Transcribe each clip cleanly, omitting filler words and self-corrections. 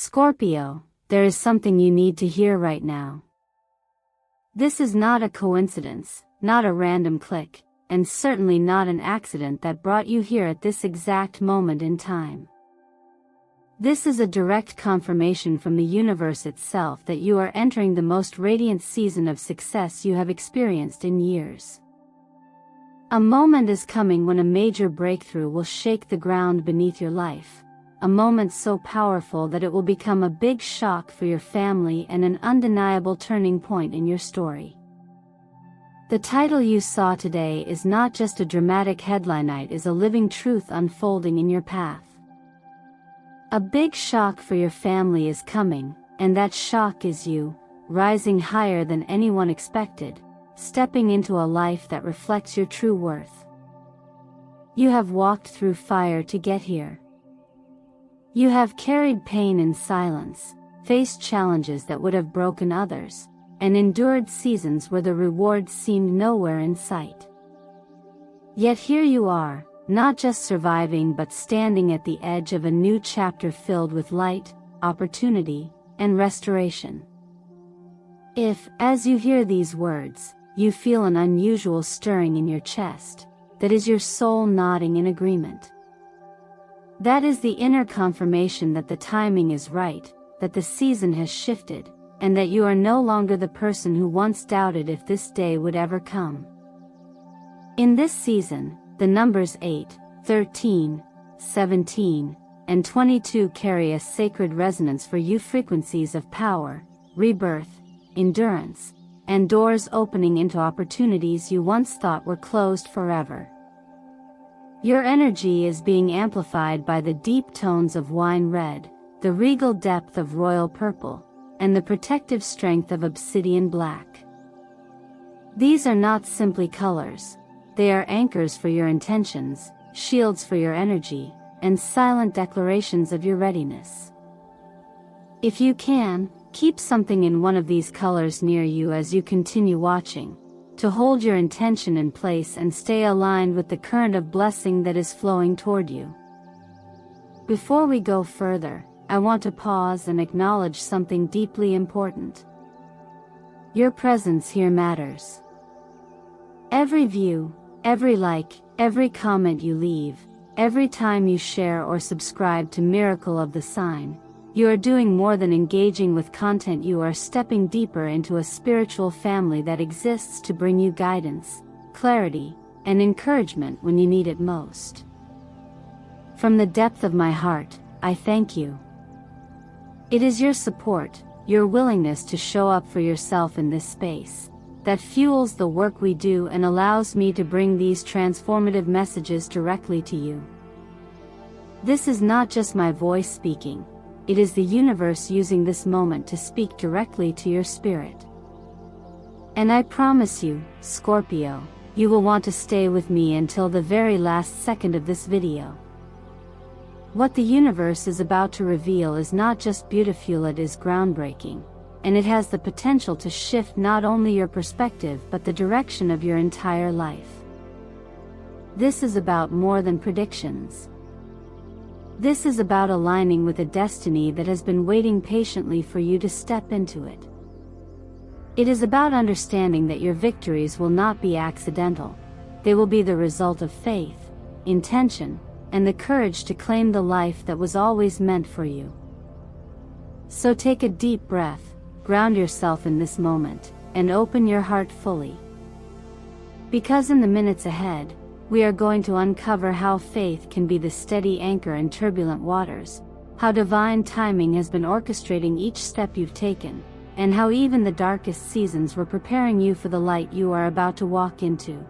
Scorpio, there is something you need to hear right now. This is not a coincidence, not a random click, and certainly not an accident that brought you here at this exact moment in time. This is a direct confirmation from the universe itself that you are entering the most radiant season of success you have experienced in years. A moment is coming when a major breakthrough will shake the ground beneath your life, a moment so powerful that it will become a big shock for your family and an undeniable turning point in your story. The title you saw today is not just a dramatic headline, it is a living truth unfolding in your path. A big shock for your family is coming, and that shock is you, rising higher than anyone expected, stepping into a life that reflects your true worth. You have walked through fire to get here. You have carried pain in silence, faced challenges that would have broken others, and endured seasons where the rewards seemed nowhere in sight. Yet here you are, not just surviving but standing at the edge of a new chapter filled with light, opportunity, and restoration. If, as you hear these words, you feel an unusual stirring in your chest, that is your soul nodding in agreement. That is the inner confirmation that the timing is right, that the season has shifted, and that you are no longer the person who once doubted if this day would ever come. In this season, the numbers 8, 13, 17, and 22 carry a sacred resonance for you, frequencies of power, rebirth, endurance, and doors opening into opportunities you once thought were closed forever. Your energy is being amplified by the deep tones of wine red, the regal depth of royal purple, and the protective strength of obsidian black. These are not simply colors, they are anchors for your intentions, shields for your energy, and silent declarations of your readiness. If you can, keep something in one of these colors near you as you continue watching, to hold your intention in place and stay aligned with the current of blessing that is flowing toward you. Before we go further, I want to pause and acknowledge something deeply important. Your presence here matters. Every view, every like, every comment you leave, every time you share or subscribe to Miracle of the Sign, you are doing more than engaging with content. You are stepping deeper into a spiritual family that exists to bring you guidance, clarity, and encouragement when you need it most. From the depth of my heart, I thank you. It is your support, your willingness to show up for yourself in this space, that fuels the work we do and allows me to bring these transformative messages directly to you. This is not just my voice speaking, it is the universe using this moment to speak directly to your spirit. And I promise you, Scorpio, you will want to stay with me until the very last second of this video. What the universe is about to reveal is not just beautiful, it is groundbreaking, and it has the potential to shift not only your perspective but the direction of your entire life. This is about more than predictions. This is about aligning with a destiny that has been waiting patiently for you to step into it. It is about understanding that your victories will not be accidental, they will be the result of faith, intention, and the courage to claim the life that was always meant for you. So take a deep breath, ground yourself in this moment, and open your heart fully. Because in the minutes ahead, we are going to uncover how faith can be the steady anchor in turbulent waters, how divine timing has been orchestrating each step you've taken, and how even the darkest seasons were preparing you for the light you are about to walk into.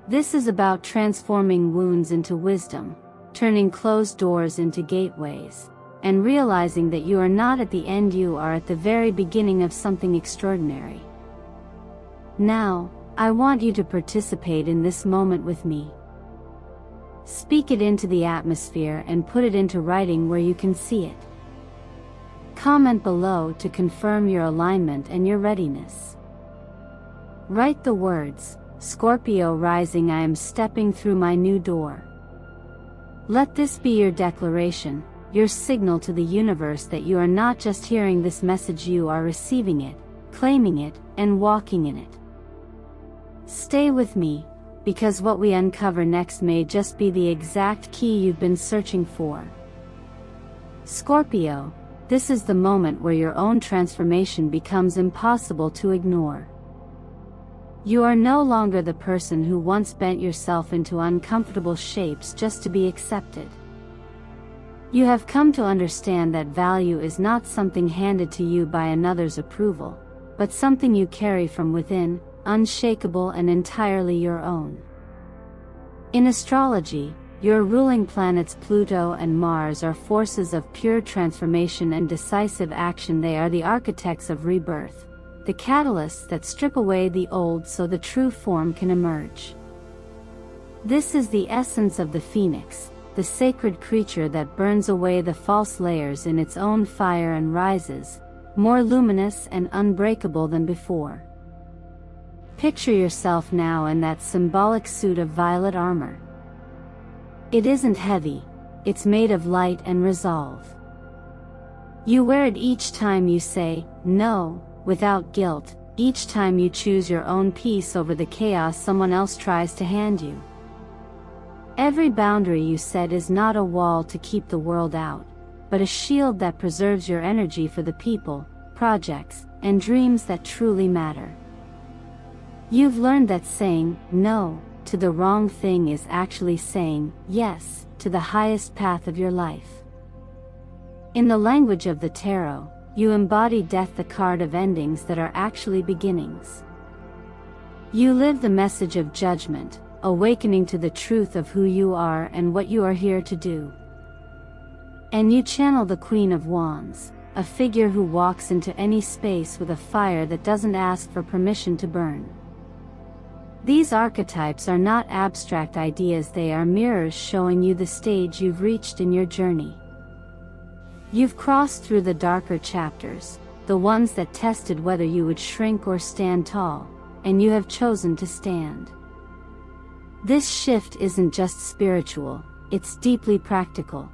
This is about transforming wounds into wisdom, turning closed doors into gateways, and realizing that you are not at the end, you are at the very beginning of something extraordinary. Now, I want you to participate in this moment with me. Speak it into the atmosphere and put it into writing where you can see it. Comment below to confirm your alignment and your readiness. Write the words, Scorpio rising, I am stepping through my new door. Let this be your declaration, your signal to the universe that you are not just hearing this message, you are receiving it, claiming it, and walking in it. Stay with me, because what we uncover next may just be the exact key you've been searching for. Scorpio, this is the moment where your own transformation becomes impossible to ignore. You are no longer the person who once bent yourself into uncomfortable shapes just to be accepted. You have come to understand that value is not something handed to you by another's approval, but something you carry from within, unshakable and entirely your own. In astrology, your ruling planets Pluto and Mars are forces of pure transformation and decisive action. They are the architects of rebirth, the catalysts that strip away the old so the true form can emerge. This is the essence of the phoenix, the sacred creature that burns away the false layers in its own fire and rises, more luminous and unbreakable than before. Picture yourself now in that symbolic suit of violet armor. It isn't heavy, it's made of light and resolve. You wear it each time you say, no, without guilt, each time you choose your own peace over the chaos someone else tries to hand you. Every boundary you set is not a wall to keep the world out, but a shield that preserves your energy for the people, projects, and dreams that truly matter. You've learned that saying no to the wrong thing is actually saying yes to the highest path of your life. In the language of the tarot, you embody death, the card of endings that are actually beginnings. You live the message of judgment, awakening to the truth of who you are and what you are here to do. And you channel the Queen of Wands, a figure who walks into any space with a fire that doesn't ask for permission to burn. These archetypes are not abstract ideas, they are mirrors showing you the stage you've reached in your journey. You've crossed through the darker chapters, the ones that tested whether you would shrink or stand tall, and you have chosen to stand. This shift isn't just spiritual, it's deeply practical.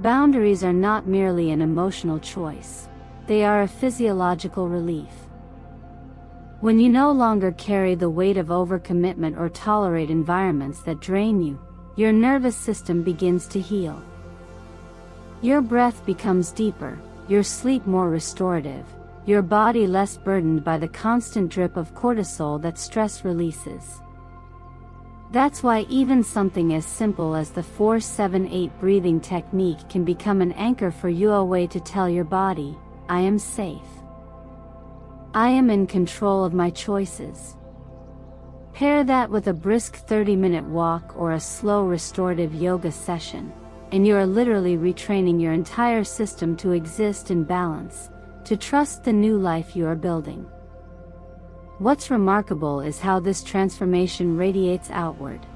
Boundaries are not merely an emotional choice, they are a physiological relief. When you no longer carry the weight of overcommitment or tolerate environments that drain you, your nervous system begins to heal. Your breath becomes deeper, your sleep more restorative, your body less burdened by the constant drip of cortisol that stress releases. That's why even something as simple as the 4-7-8 breathing technique can become an anchor for you, a way to tell your body, I am safe. I am in control of my choices. Pair that with a brisk 30-minute walk or a slow restorative yoga session, and you are literally retraining your entire system to exist in balance, to trust the new life you are building. What's remarkable is how this transformation radiates outward.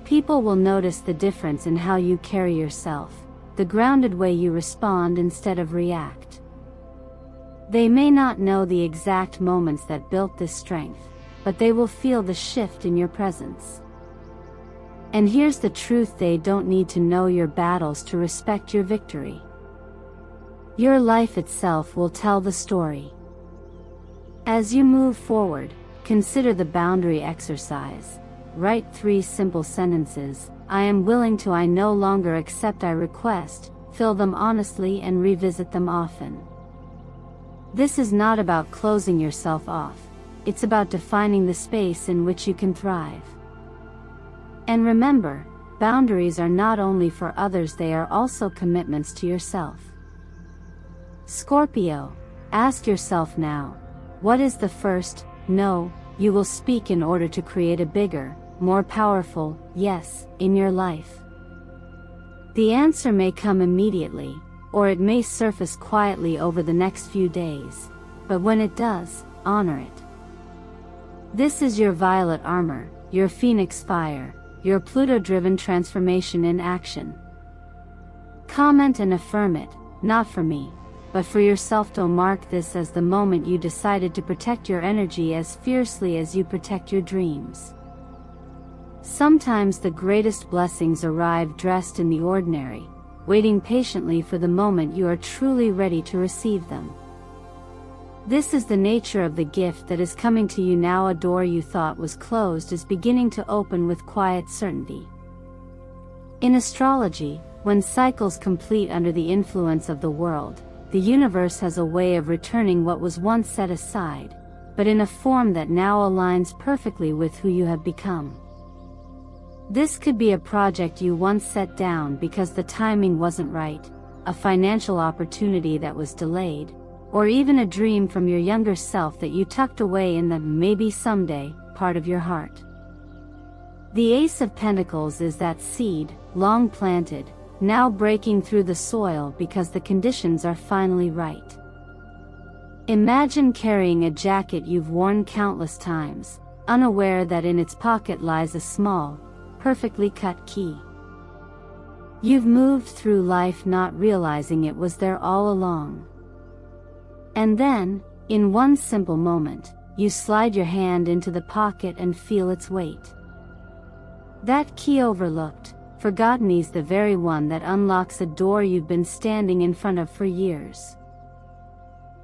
People will notice the difference in how you carry yourself, the grounded way you respond instead of react. They may not know the exact moments that built this strength, but they will feel the shift in your presence. And here's the truth: they don't need to know your battles to respect your victory. Your life itself will tell the story. As you move forward, consider the boundary exercise. Write 3 simple sentences: I am willing to, I no longer accept, I request. Fill them honestly and revisit them often. This is not about closing yourself off, it's about defining the space in which you can thrive. And remember, boundaries are not only for others, they are also commitments to yourself. Scorpio, ask yourself now, what is the first no you will speak in order to create a bigger, more powerful yes in your life? The answer may come immediately, or it may surface quietly over the next few days, but when it does, honor it. This is your violet armor, your phoenix fire, your Pluto-driven transformation in action. Comment and affirm it, not for me, but for yourself. To mark this as the moment you decided to protect your energy as fiercely as you protect your dreams. Sometimes the greatest blessings arrive dressed in the ordinary, waiting patiently for the moment you are truly ready to receive them. This is the nature of the gift that is coming to you now. A door you thought was closed is beginning to open with quiet certainty. In astrology, when cycles complete under the influence of the world, the universe has a way of returning what was once set aside, but in a form that now aligns perfectly with who you have become. This could be a project you once set down because the timing wasn't right, a financial opportunity that was delayed, or even a dream from your younger self that you tucked away in the maybe someday part of your heart. The Ace of Pentacles is that seed, long planted, now breaking through the soil because the conditions are finally right. Imagine carrying a jacket you've worn countless times, unaware that in its pocket lies a small, perfectly cut key. You've moved through life not realizing it was there all along. And then, in one simple moment, you slide your hand into the pocket and feel its weight. That key overlooked, forgotten is the very one that unlocks a door you've been standing in front of for years.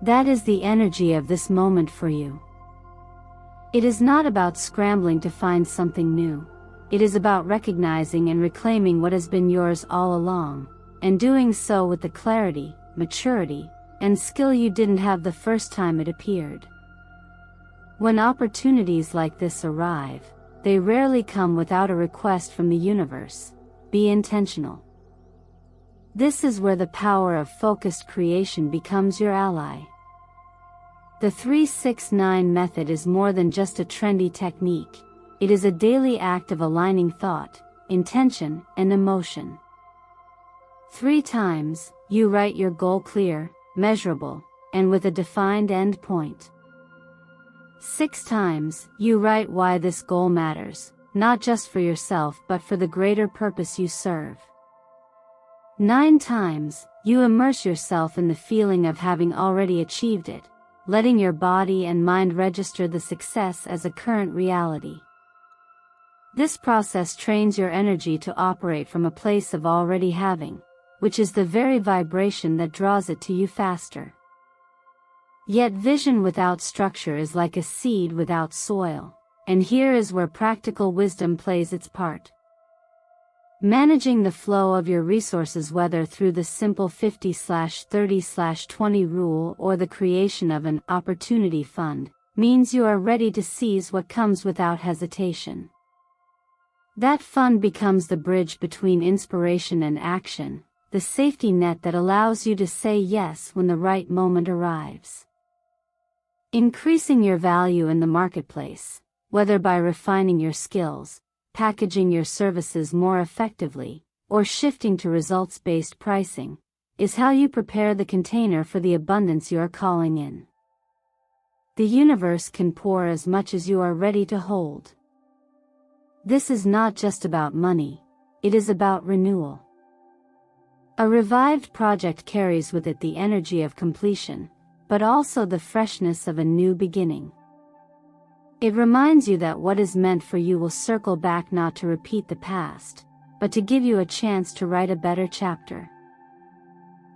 That is the energy of this moment for you. It is not about scrambling to find something new. It is about recognizing and reclaiming what has been yours all along, and doing so with the clarity, maturity, and skill you didn't have the first time it appeared. When opportunities like this arrive, they rarely come without a request from the universe. Be intentional. This is where the power of focused creation becomes your ally. The 3-6-9 method is more than just a trendy technique. It is a daily act of aligning thought, intention, and emotion. 3 times, you write your goal clear, measurable, and with a defined end point. 6 times, you write why this goal matters, not just for yourself but for the greater purpose you serve. 9 times, you immerse yourself in the feeling of having already achieved it, letting your body and mind register the success as a current reality. This process trains your energy to operate from a place of already having, which is the very vibration that draws it to you faster. Yet vision without structure is like a seed without soil, and here is where practical wisdom plays its part. Managing the flow of your resources, whether through the simple 50/30/20 rule or the creation of an opportunity fund, means you are ready to seize what comes without hesitation. That fund becomes the bridge between inspiration and action, the safety net that allows you to say yes when the right moment arrives. Increasing your value in the marketplace, whether by refining your skills, packaging your services more effectively, or shifting to results-based pricing, is how you prepare the container for the abundance you are calling in. The universe can pour as much as you are ready to hold. This is not just about money, it is about renewal. A revived project carries with it the energy of completion, but also the freshness of a new beginning. It reminds you that what is meant for you will circle back, not to repeat the past, but to give you a chance to write a better chapter.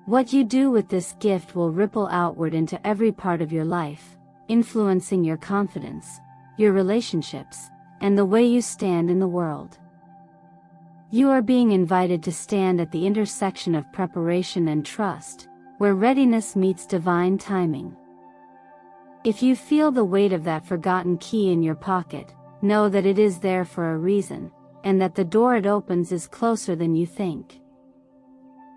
What you do with this gift will ripple outward into every part of your life, influencing your confidence, your relationships, and the way you stand in the world. You are being invited to stand at the intersection of preparation and trust, where readiness meets divine timing. If you feel the weight of that forgotten key in your pocket, know that it is there for a reason, and that the door it opens is closer than you think.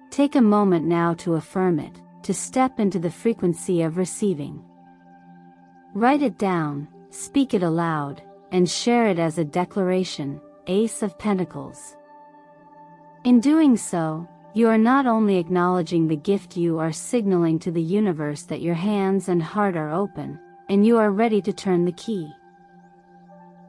Take a moment now to affirm it, to step into the frequency of receiving. Write it down, speak it aloud, and share it as a declaration, Ace of Pentacles. In doing so, you are not only acknowledging the gift, you are signaling to the universe that your hands and heart are open, and you are ready to turn the key.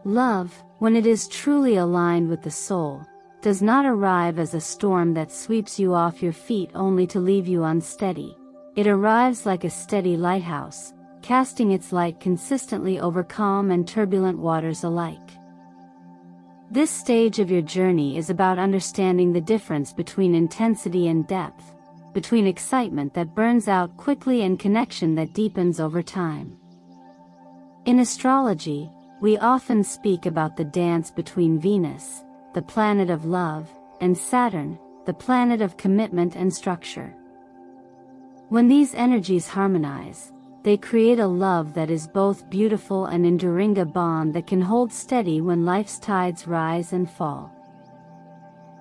Love, when it is truly aligned with the soul, does not arrive as a storm that sweeps you off your feet only to leave you unsteady. It arrives like a steady lighthouse, casting its light consistently over calm and turbulent waters alike. This stage of your journey is about understanding the difference between intensity and depth, between excitement that burns out quickly and connection that deepens over time. In astrology, we often speak about the dance between Venus, the planet of love, and Saturn, the planet of commitment and structure. When these energies harmonize, they create a love that is both beautiful and enduring, a bond that can hold steady when life's tides rise and fall.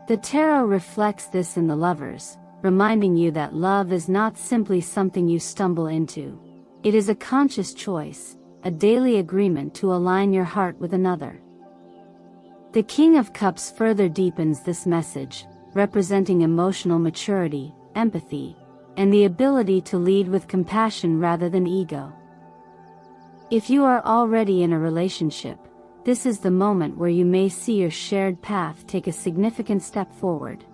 The tarot reflects this in the Lovers, reminding you that love is not simply something you stumble into. It is a conscious choice, a daily agreement to align your heart with another. The King of Cups further deepens this message, representing emotional maturity, empathy, and the ability to lead with compassion rather than ego. If you are already in a relationship, this is the moment where you may see your shared path take a significant step forward.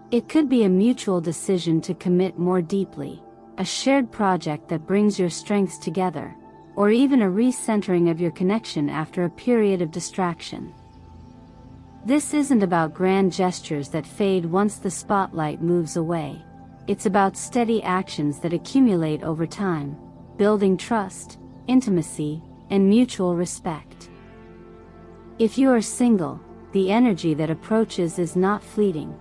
It could be a mutual decision to commit more deeply, a shared project that brings your strengths together, or even a recentering of your connection after a period of distraction. This isn't about grand gestures that fade once the spotlight moves away. It's about steady actions that accumulate over time, building trust, intimacy, and mutual respect. If you are single, the energy that approaches is not fleeting.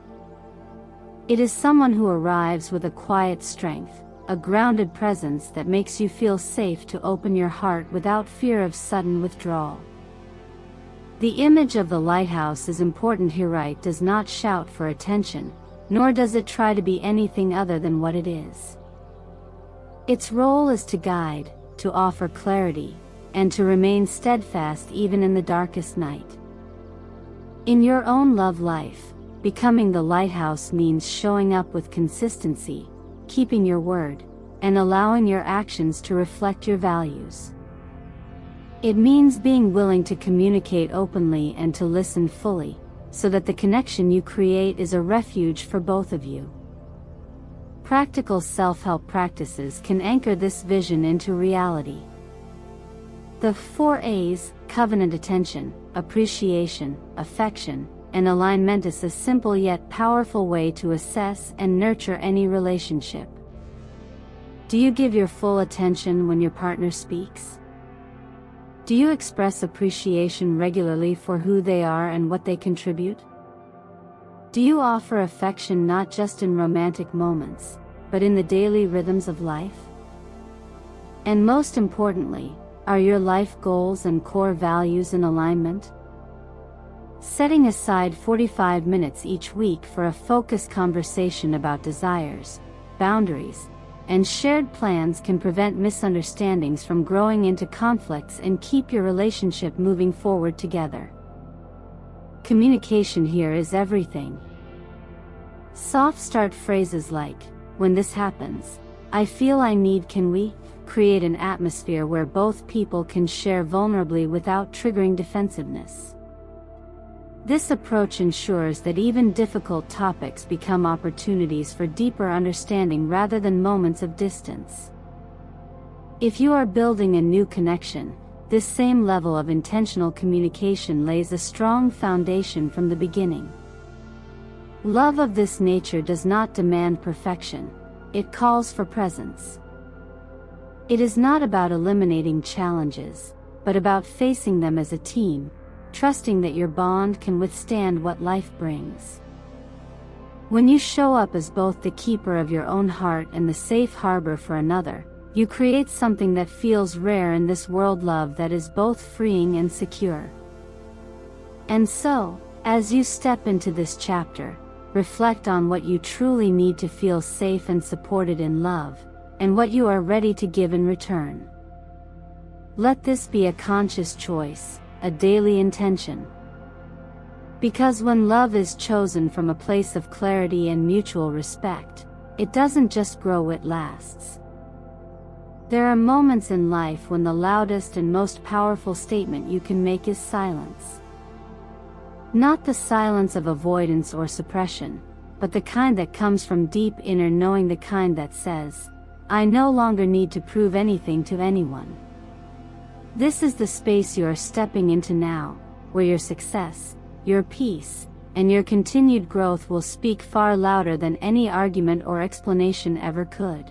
It is someone who arrives with a quiet strength, a grounded presence that makes you feel safe to open your heart without fear of sudden withdrawal. The image of the lighthouse is important here. Right does not shout for attention, nor does it try to be anything other than what it is. Its role is to guide, to offer clarity, and to remain steadfast even in the darkest night. In your own love life, becoming the lighthouse means showing up with consistency, keeping your word, and allowing your actions to reflect your values. It means being willing to communicate openly and to listen fully, so that the connection you create is a refuge for both of you. Practical self-help practices can anchor this vision into reality. The 4 A's, covenant: attention, appreciation, affection, and alignment, is a simple yet powerful way to assess and nurture any relationship. Do you give your full attention when your partner speaks? Do you express appreciation regularly for who they are and what they contribute? Do you offer affection not just in romantic moments, but in the daily rhythms of life? And most importantly, are your life goals and core values in alignment? Setting aside 45 minutes each week for a focused conversation about desires, boundaries, and shared plans can prevent misunderstandings from growing into conflicts and keep your relationship moving forward together. Communication here is everything. Soft start phrases like, "When this happens, I feel I need," can we create an atmosphere where both people can share vulnerably without triggering defensiveness. This approach ensures that even difficult topics become opportunities for deeper understanding rather than moments of distance. If you are building a new connection, this same level of intentional communication lays a strong foundation from the beginning. Love of this nature does not demand perfection, it calls for presence. It is not about eliminating challenges, but about facing them as a team, trusting that your bond can withstand what life brings. When you show up as both the keeper of your own heart and the safe harbor for another, you create something that feels rare in this world: love that is both freeing and secure. And so, as you step into this chapter, reflect on what you truly need to feel safe and supported in love, and what you are ready to give in return. Let this be a conscious choice, a daily intention. Because when love is chosen from a place of clarity and mutual respect, it doesn't just grow, it lasts. There are moments in life when the loudest and most powerful statement you can make is silence. Not the silence of avoidance or suppression, but the kind that comes from deep inner knowing, the kind that says, "I no longer need to prove anything to anyone." This is the space you are stepping into now, where your success, your peace, and your continued growth will speak far louder than any argument or explanation ever could.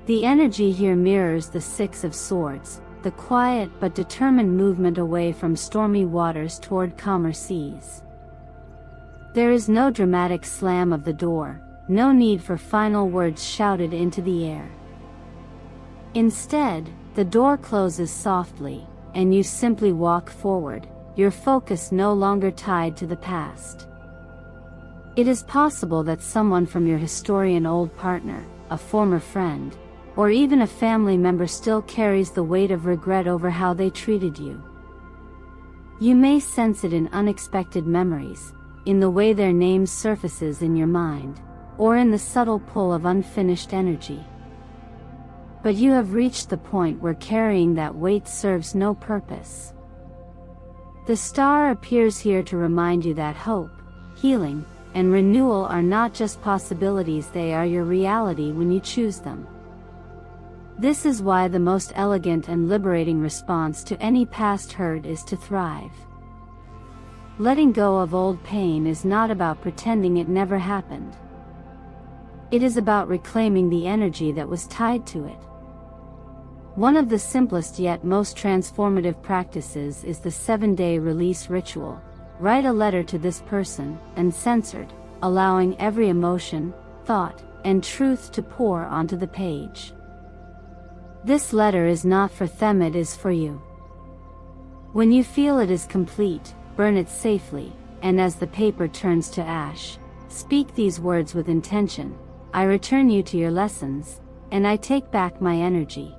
The energy here mirrors the Six of Swords, the quiet but determined movement away from stormy waters toward calmer seas. There is no dramatic slam of the door, no need for final words shouted into the air. Instead, the door closes softly, and you simply walk forward, your focus no longer tied to the past. It is possible that someone from your historian old partner, a former friend, or even a family member still carries the weight of regret over how they treated you. You may sense it in unexpected memories, in the way their name surfaces in your mind, or in the subtle pull of unfinished energy. But you have reached the point where carrying that weight serves no purpose. The star appears here to remind you that hope, healing, and renewal are not just possibilities, they are your reality when you choose them. This is why the most elegant and liberating response to any past hurt is to thrive. Letting go of old pain is not about pretending it never happened. It is about reclaiming the energy that was tied to it. One of the simplest yet most transformative practices is the 7-day release ritual. Write a letter to this person, uncensored, allowing every emotion, thought, and truth to pour onto the page. This letter is not for them, it is for you. When you feel it is complete, burn it safely, and as the paper turns to ash, speak these words with intention: I return you to your lessons, and I take back my energy.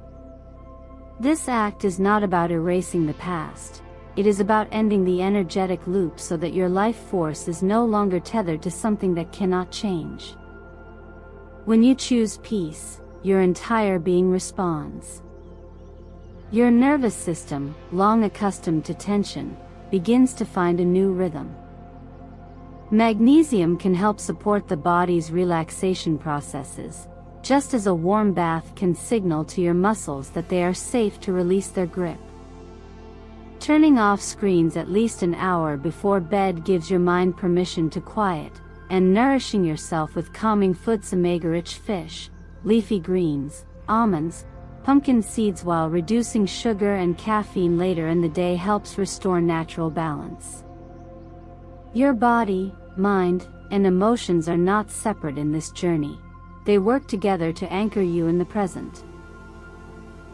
This act is not about erasing the past, it is about ending the energetic loop so that your life force is no longer tethered to something that cannot change. When you choose peace, your entire being responds. Your nervous system, long accustomed to tension, begins to find a new rhythm. Magnesium can help support the body's relaxation processes, just as a warm bath can signal to your muscles that they are safe to release their grip. Turning off screens at least an hour before bed gives your mind permission to quiet, and nourishing yourself with calming foods, omega-rich fish, leafy greens, almonds, pumpkin seeds while reducing sugar and caffeine later in the day helps restore natural balance. Your body, mind, and emotions are not separate in this journey. They work together to anchor you in the present.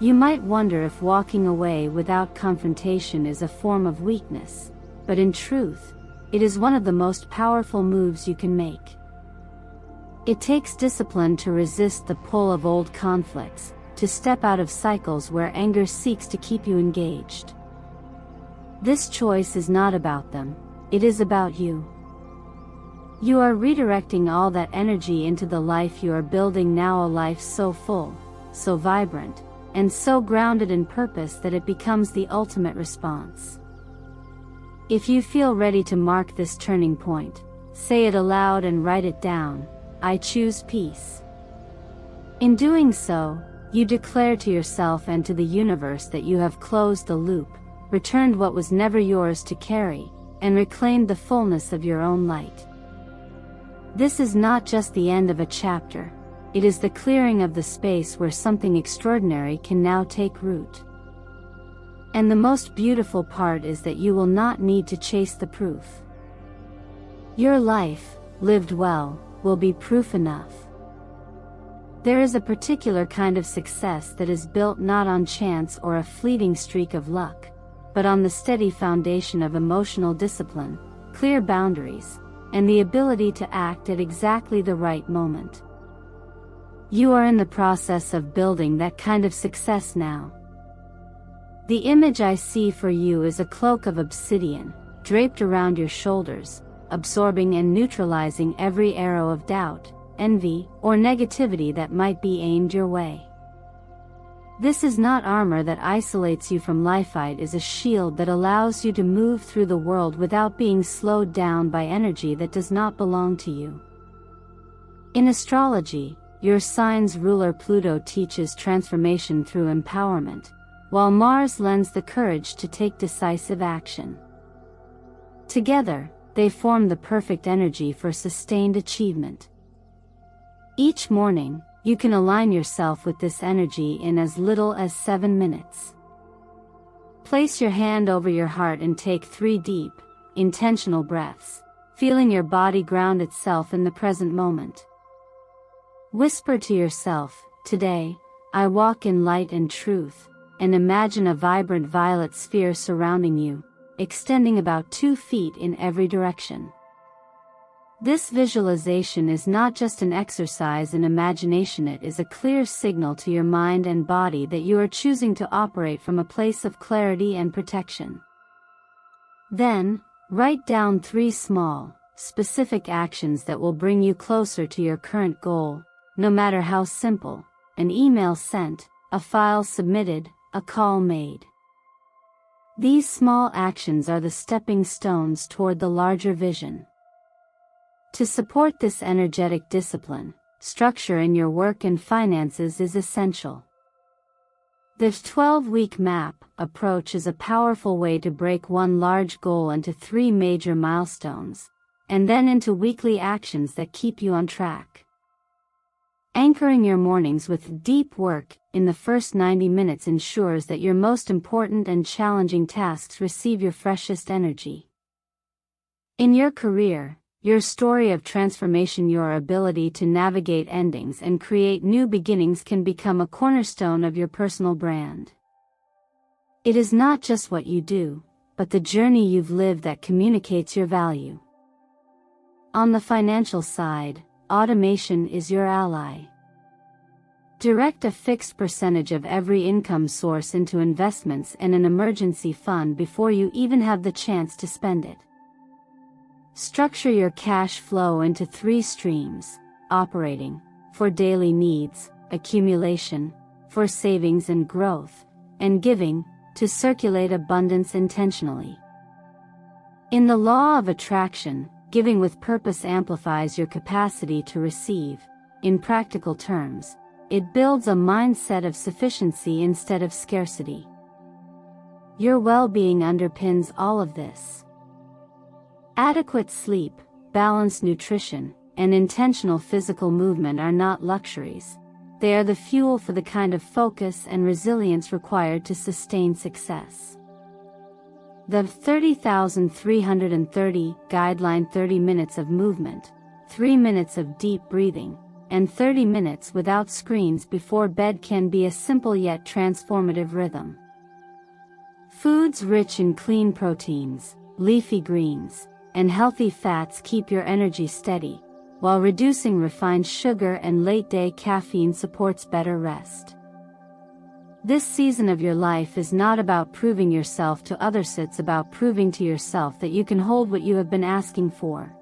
You might wonder if walking away without confrontation is a form of weakness, but in truth, it is one of the most powerful moves you can make. It takes discipline to resist the pull of old conflicts, to step out of cycles where anger seeks to keep you engaged. This choice is not about them, it is about you. You are redirecting all that energy into the life you are building now, a life so full, so vibrant, and so grounded in purpose that it becomes the ultimate response. If you feel ready to mark this turning point, say it aloud and write it down: I choose peace. In doing so, you declare to yourself and to the universe that you have closed the loop, returned what was never yours to carry, and reclaimed the fullness of your own light. This is not just the end of a chapter, it is the clearing of the space where something extraordinary can now take root. And the most beautiful part is that you will not need to chase the proof. Your life, lived well, will be proof enough. There is a particular kind of success that is built not on chance or a fleeting streak of luck, but on the steady foundation of emotional discipline, clear boundaries, and the ability to act at exactly the right moment. You are in the process of building that kind of success now. The image I see for you is a cloak of obsidian, draped around your shoulders, absorbing and neutralizing every arrow of doubt, envy, or negativity that might be aimed your way. This is not armor that isolates you from life, it is a shield that allows you to move through the world without being slowed down by energy that does not belong to you. In astrology, your sign's ruler Pluto teaches transformation through empowerment, while Mars lends the courage to take decisive action. Together, they form the perfect energy for sustained achievement. Each morning, you can align yourself with this energy in as little as 7 minutes. Place your hand over your heart and take 3 deep, intentional breaths, feeling your body ground itself in the present moment. Whisper to yourself, "Today, I walk in light and truth," and imagine a vibrant violet sphere surrounding you, extending about 2 feet in every direction. This visualization is not just an exercise in imagination, it is a clear signal to your mind and body that you are choosing to operate from a place of clarity and protection. Then, write down 3 small, specific actions that will bring you closer to your current goal, no matter how simple: an email sent, a file submitted, a call made. These small actions are the stepping stones toward the larger vision. To support this energetic discipline, structure in your work and finances is essential. The 12-week map approach is a powerful way to break one large goal into 3 major milestones, and then into weekly actions that keep you on track. Anchoring your mornings with deep work in the first 90 minutes ensures that your most important and challenging tasks receive your freshest energy. In your career, your story of transformation, your ability to navigate endings and create new beginnings can become a cornerstone of your personal brand. It is not just what you do, but the journey you've lived that communicates your value. On the financial side, automation is your ally. Direct a fixed percentage of every income source into investments and an emergency fund before you even have the chance to spend it. Structure your cash flow into 3 streams: operating, for daily needs; accumulation, for savings and growth; and giving, to circulate abundance intentionally. In the law of attraction, giving with purpose amplifies your capacity to receive. In practical terms, it builds a mindset of sufficiency instead of scarcity. Your well-being underpins all of this. Adequate sleep, balanced nutrition, and intentional physical movement are not luxuries. They are the fuel for the kind of focus and resilience required to sustain success. The 30,330 guideline: 30 minutes of movement, 3 minutes of deep breathing, and 30 minutes without screens before bed can be a simple yet transformative rhythm. Foods rich in clean proteins, leafy greens, and healthy fats keep your energy steady, while reducing refined sugar and late-day caffeine supports better rest. This season of your life is not about proving yourself to others, it's about proving to yourself that you can hold what you have been asking for.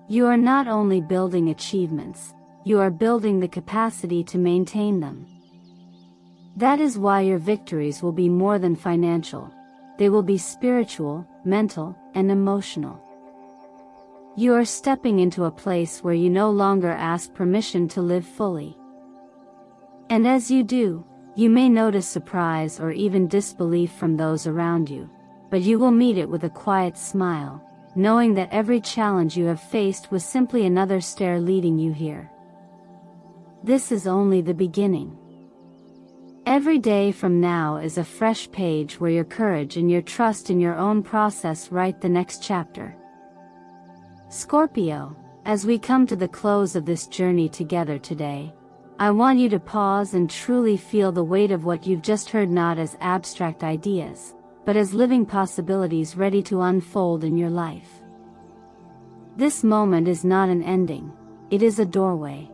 You are not only building achievements, you are building the capacity to maintain them. That is why your victories will be more than financial. They will be spiritual, mental, and emotional. You are stepping into a place where you no longer ask permission to live fully. And as you do, you may notice surprise or even disbelief from those around you, but you will meet it with a quiet smile, knowing that every challenge you have faced was simply another stair leading you here. This is only the beginning. Every day from now is a fresh page where your courage and your trust in your own process write the next chapter. Scorpio, as we come to the close of this journey together today, I want you to pause and truly feel the weight of what you've just heard, not as abstract ideas, but as living possibilities ready to unfold in your life. This moment is not an ending, it is a doorway.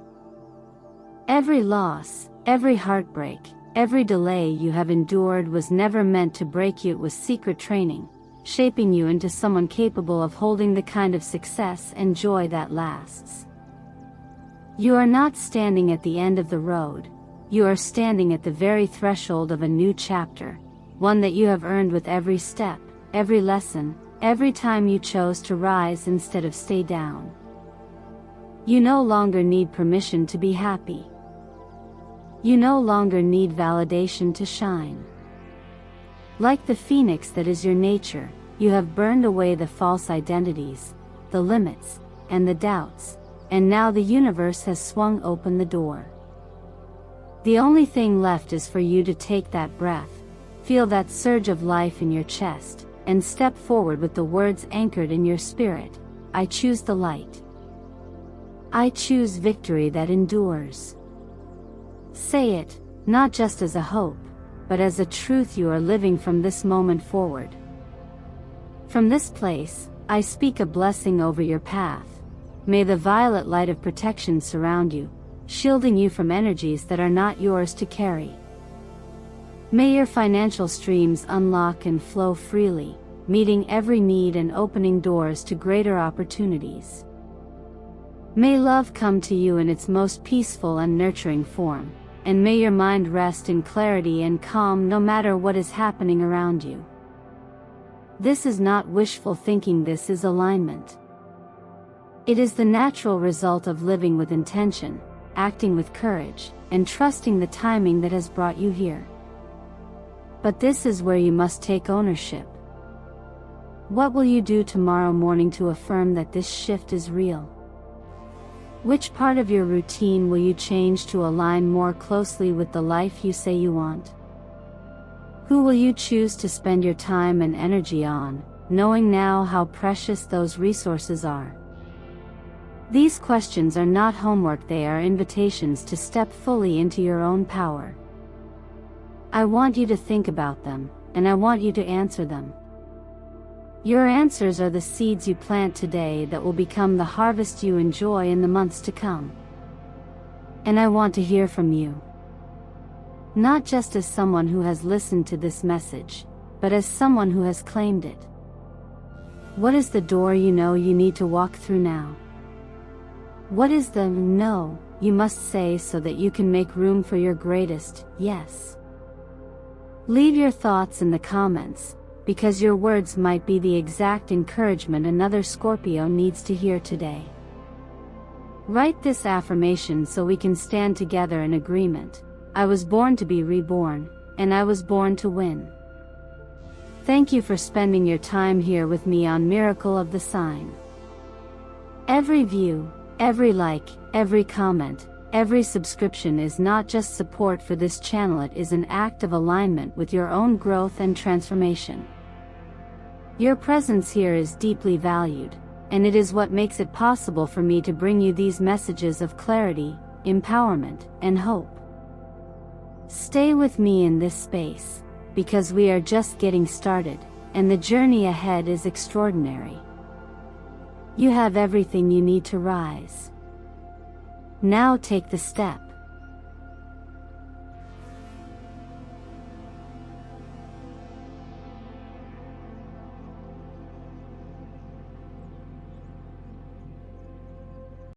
Every loss, every heartbreak, every delay you have endured was never meant to break you. It was secret training, shaping you into someone capable of holding the kind of success and joy that lasts. You are not standing at the end of the road, you are standing at the very threshold of a new chapter, one that you have earned with every step, every lesson, every time you chose to rise instead of stay down. You no longer need permission to be happy. You no longer need validation to shine. Like the phoenix that is your nature, You have burned away the false identities, the limits, and the doubts, and now the universe has swung open the door. The only thing left is for you to take that breath, feel that surge of life in your chest, and step forward with the words anchored in your spirit. I choose the light. I choose victory that endures. Say it, not just as a hope, but as a truth you are living from this moment forward. From this place, I speak a blessing over your path. May the violet light of protection surround you, shielding you from energies that are not yours to carry. May your financial streams unlock and flow freely, meeting every need and opening doors to greater opportunities. May love come to you in its most peaceful and nurturing form, and may your mind rest in clarity and calm no matter what is happening around you. This is not wishful thinking, this is alignment. It is the natural result of living with intention, acting with courage, and trusting the timing that has brought you here. But this is where you must take ownership. What will you do tomorrow morning to affirm that this shift is real? Which part of your routine will you change to align more closely with the life you say you want? Who will you choose to spend your time and energy on, knowing now how precious those resources are? These questions are not homework, they are invitations to step fully into your own power. I want you to think about them, and I want you to answer them. Your answers are the seeds you plant today that will become the harvest you enjoy in the months to come. And I want to hear from you. Not just as someone who has listened to this message, but as someone who has claimed it. What is the door you know you need to walk through now? What is the no you must say so that you can make room for your greatest yes? Leave your thoughts in the comments, because your words might be the exact encouragement another Scorpio needs to hear today. Write this affirmation so we can stand together in agreement. I was born to be reborn, and I was born to win. Thank you for spending your time here with me on Miracle of the Sign. Every view, every like, every comment, every subscription is not just support for this channel, it is an act of alignment with your own growth and transformation. Your presence here is deeply valued, and it is what makes it possible for me to bring you these messages of clarity, empowerment, and hope. Stay with me in this space, because we are just getting started, and the journey ahead is extraordinary. You have everything you need to rise. Now take the step.